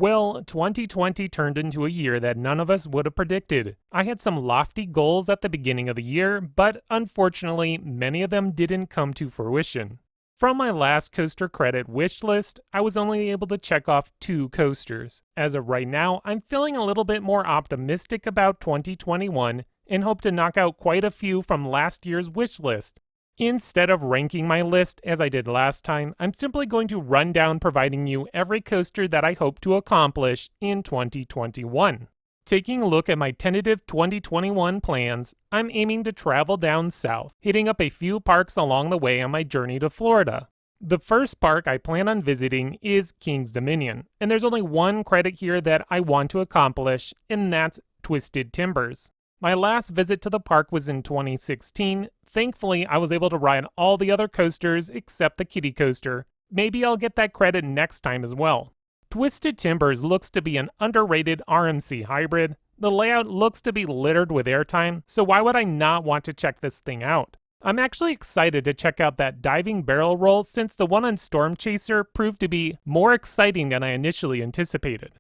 Well, 2020 turned into a year that none of us would have predicted. I had some lofty goals at the beginning of the year, but unfortunately, many of them didn't come to fruition. From my last coaster credit wish list, I was only able to check off 2 coasters. As of right now, I'm feeling a little bit more optimistic about 2021 and hope to knock out quite a few from last year's wish list. Instead of ranking my list as I did last time, I'm simply going to run down providing you every coaster that I hope to accomplish in 2021. Taking a look at my tentative 2021 plans, I'm aiming to travel down south, hitting up a few parks along the way on my journey to Florida. The first park I plan on visiting is King's Dominion, and there's only one credit here that I want to accomplish, and that's Twisted Timbers. My last visit to the park was in 2016. Thankfully, I was able to ride all the other coasters except the kiddie coaster. Maybe I'll get that credit next time as well. Twisted Timbers looks to be an underrated RMC hybrid. The layout looks to be littered with airtime, so why would I not want to check this thing out? I'm actually excited to check out that diving barrel roll since the one on Storm Chaser proved to be more exciting than I initially anticipated.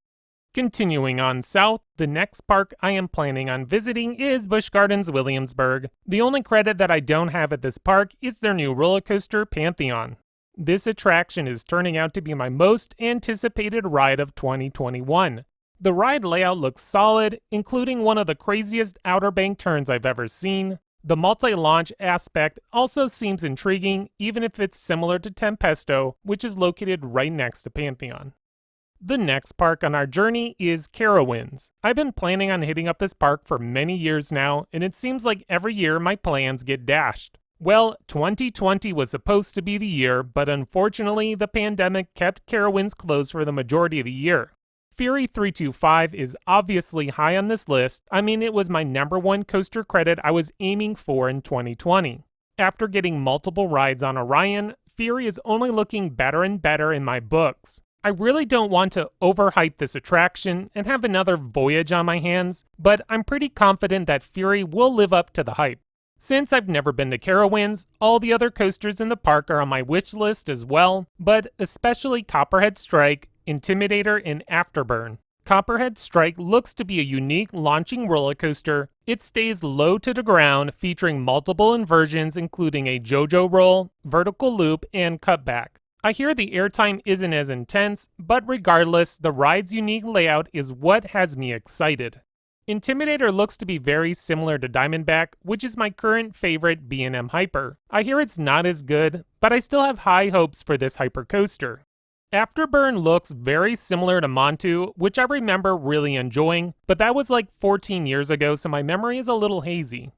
Continuing on south, the next park I am planning on visiting is Busch Gardens Williamsburg. The only credit that I don't have at this park is their new roller coaster, Pantheon. This attraction is turning out to be my most anticipated ride of 2021. The ride layout looks solid, including one of the craziest Outer Bank turns I've ever seen. The multi-launch aspect also seems intriguing, even if it's similar to Tempesto, which is located right next to Pantheon. The next park on our journey is Carowinds. I've been planning on hitting up this park for many years now, and it seems like every year my plans get dashed. Well, 2020 was supposed to be the year, but unfortunately the pandemic kept Carowinds closed for the majority of the year. Fury 325 is obviously high on this list. I mean, it was my #1 coaster credit I was aiming for in 2020. After getting multiple rides on Orion, Fury is only looking better and better in my books. I really don't want to overhype this attraction and have another voyage on my hands, but I'm pretty confident that Fury will live up to the hype. Since I've never been to Carowinds, all the other coasters in the park are on my wish list as well, but especially Copperhead Strike, Intimidator, and Afterburn. Copperhead Strike looks to be a unique launching roller coaster. It stays low to the ground, featuring multiple inversions including a JoJo roll, vertical loop, and cutback. I hear the airtime isn't as intense, but regardless, the ride's unique layout is what has me excited. Intimidator looks to be very similar to Diamondback, which is my current favorite B&M Hyper. I hear it's not as good, but I still have high hopes for this hyper coaster. Afterburn looks very similar to Montu, which I remember really enjoying, but that was like 14 years ago, so my memory is a little hazy.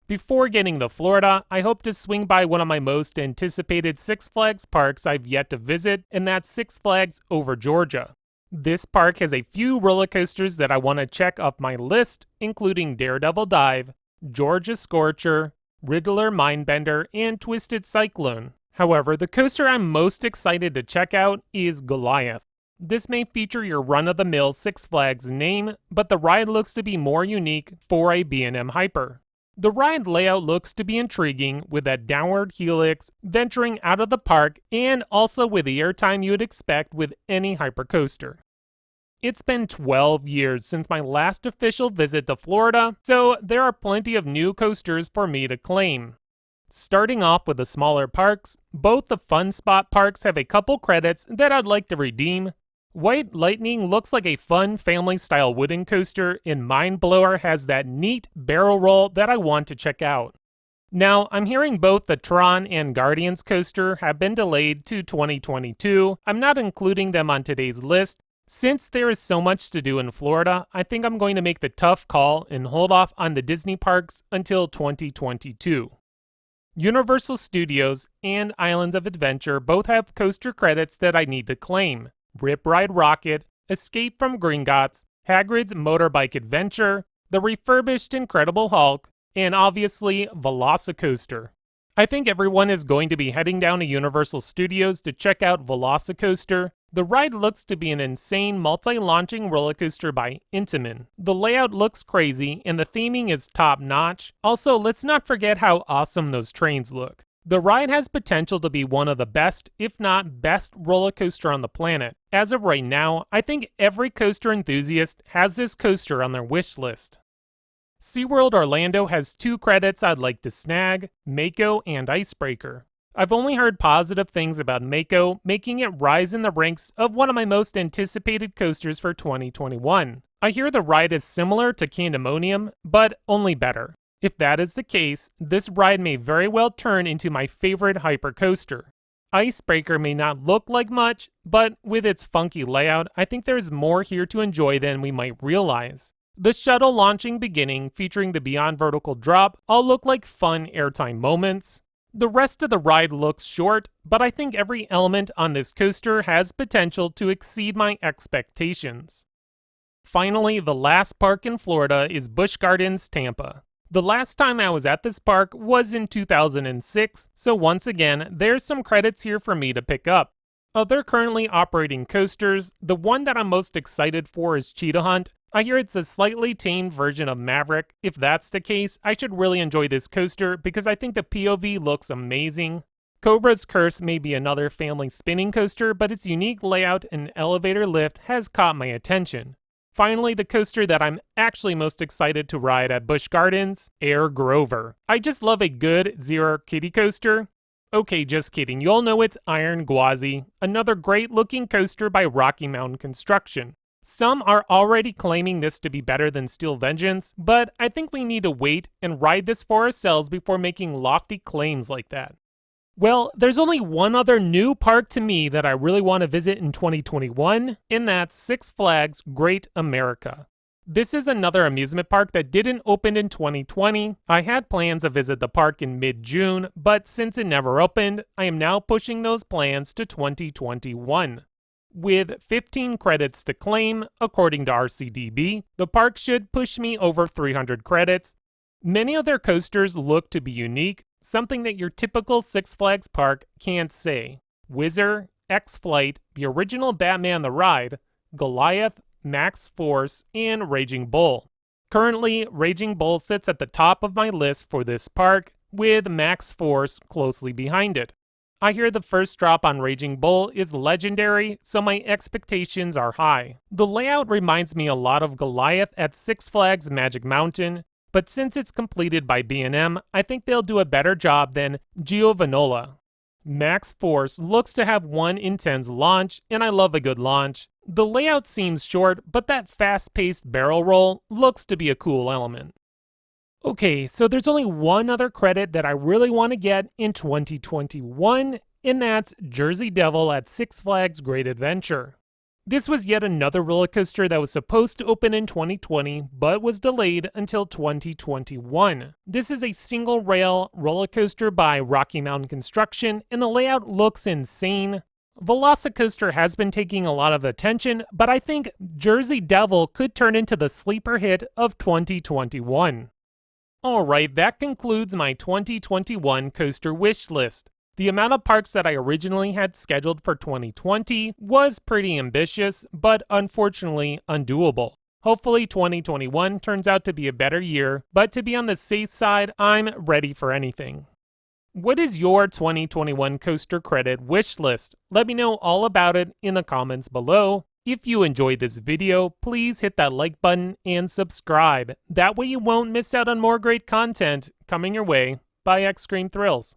Before getting to Florida, I hope to swing by one of my most anticipated Six Flags parks I've yet to visit, and that's Six Flags Over Georgia. This park has a few roller coasters that I want to check off my list, including Daredevil Dive, Georgia Scorcher, Riddler Mindbender, and Twisted Cyclone. However, the coaster I'm most excited to check out is Goliath. This may feature your run-of-the-mill Six Flags name, but the ride looks to be more unique for a B&M Hyper. The ride layout looks to be intriguing, with that downward helix venturing out of the park and also with the airtime you'd expect with any hypercoaster. It's been 12 years since my last official visit to Florida, so there are plenty of new coasters for me to claim. Starting off with the smaller parks, both the Fun Spot parks have a couple credits that I'd like to redeem. White Lightning looks like a fun family-style wooden coaster, and Mind Blower has that neat barrel roll that I want to check out. Now, I'm hearing both the Tron and Guardians coaster have been delayed to 2022. I'm not including them on today's list. Since there is so much to do in Florida, I think I'm going to make the tough call and hold off on the Disney parks until 2022. Universal Studios and Islands of Adventure both have coaster credits that I need to claim. Rip Ride Rocket, Escape from Gringotts, Hagrid's Motorbike Adventure, the refurbished Incredible Hulk, and obviously Velocicoaster. I think everyone is going to be heading down to Universal Studios to check out Velocicoaster. The ride looks to be an insane multi-launching roller coaster by Intamin. The layout looks crazy and the theming is top notch. Also, let's not forget how awesome those trains look. The ride has potential to be one of the best, if not best, roller coaster on the planet. As of right now, I think every coaster enthusiast has this coaster on their wish list. SeaWorld Orlando has 2 credits I'd like to snag, Mako and Icebreaker. I've only heard positive things about Mako, making it rise in the ranks of one of my most anticipated coasters for 2021. I hear the ride is similar to Candemonium, but only better. If that is the case, this ride may very well turn into my favorite hypercoaster. Icebreaker may not look like much, but with its funky layout, I think there's more here to enjoy than we might realize. The shuttle launching beginning, featuring the Beyond Vertical Drop, all look like fun airtime moments. The rest of the ride looks short, but I think every element on this coaster has potential to exceed my expectations. Finally, the last park in Florida is Busch Gardens, Tampa. The last time I was at this park was in 2006, so once again, there's some credits here for me to pick up. Of their currently operating coasters, the one that I'm most excited for is Cheetah Hunt. I hear it's a slightly tamed version of Maverick. If that's the case, I should really enjoy this coaster because I think the POV looks amazing. Cobra's Curse may be another family spinning coaster, but its unique layout and elevator lift has caught my attention. Finally, the coaster that I'm actually most excited to ride at Busch Gardens, Air Grover. I just love a good Zero kiddie coaster. Okay, just kidding, you all know it's Iron Gwazi, another great looking coaster by Rocky Mountain Construction. Some are already claiming this to be better than Steel Vengeance, but I think we need to wait and ride this for ourselves before making lofty claims like that. Well, there's only one other new park to me that I really want to visit in 2021, and that's Six Flags Great America. This is another amusement park that didn't open in 2020. I had plans to visit the park in mid-June, but since it never opened, I am now pushing those plans to 2021. With 15 credits to claim, according to RCDB, the park should push me over 300 credits. Many of their coasters look to be unique, something that your typical Six Flags park can't say. Whizzer, X-Flight, the original Batman the Ride, Goliath, Max Force, and Raging Bull. Currently, Raging Bull sits at the top of my list for this park, with Max Force closely behind it. I hear the first drop on Raging Bull is legendary, so my expectations are high. The layout reminds me a lot of Goliath at Six Flags Magic Mountain, but since it's completed by B&M, I think they'll do a better job than Giovanola. Max Force looks to have one intense launch, and I love a good launch. The layout seems short, but that fast-paced barrel roll looks to be a cool element. Okay, so there's only one other credit that I really want to get in 2021, and that's Jersey Devil at Six Flags Great Adventure. This was yet another roller coaster that was supposed to open in 2020, but was delayed until 2021. This is a single rail roller coaster by Rocky Mountain Construction, and the layout looks insane. Velocicoaster has been taking a lot of attention, but I think Jersey Devil could turn into the sleeper hit of 2021. Alright, that concludes my 2021 coaster wish list. The amount of parks that I originally had scheduled for 2020 was pretty ambitious, but unfortunately undoable. Hopefully 2021 turns out to be a better year, but to be on the safe side, I'm ready for anything. What is your 2021 coaster credit wish list? Let me know all about it in the comments below. If you enjoyed this video, please hit that like button and subscribe. That way you won't miss out on more great content coming your way by Xtreme Thrills.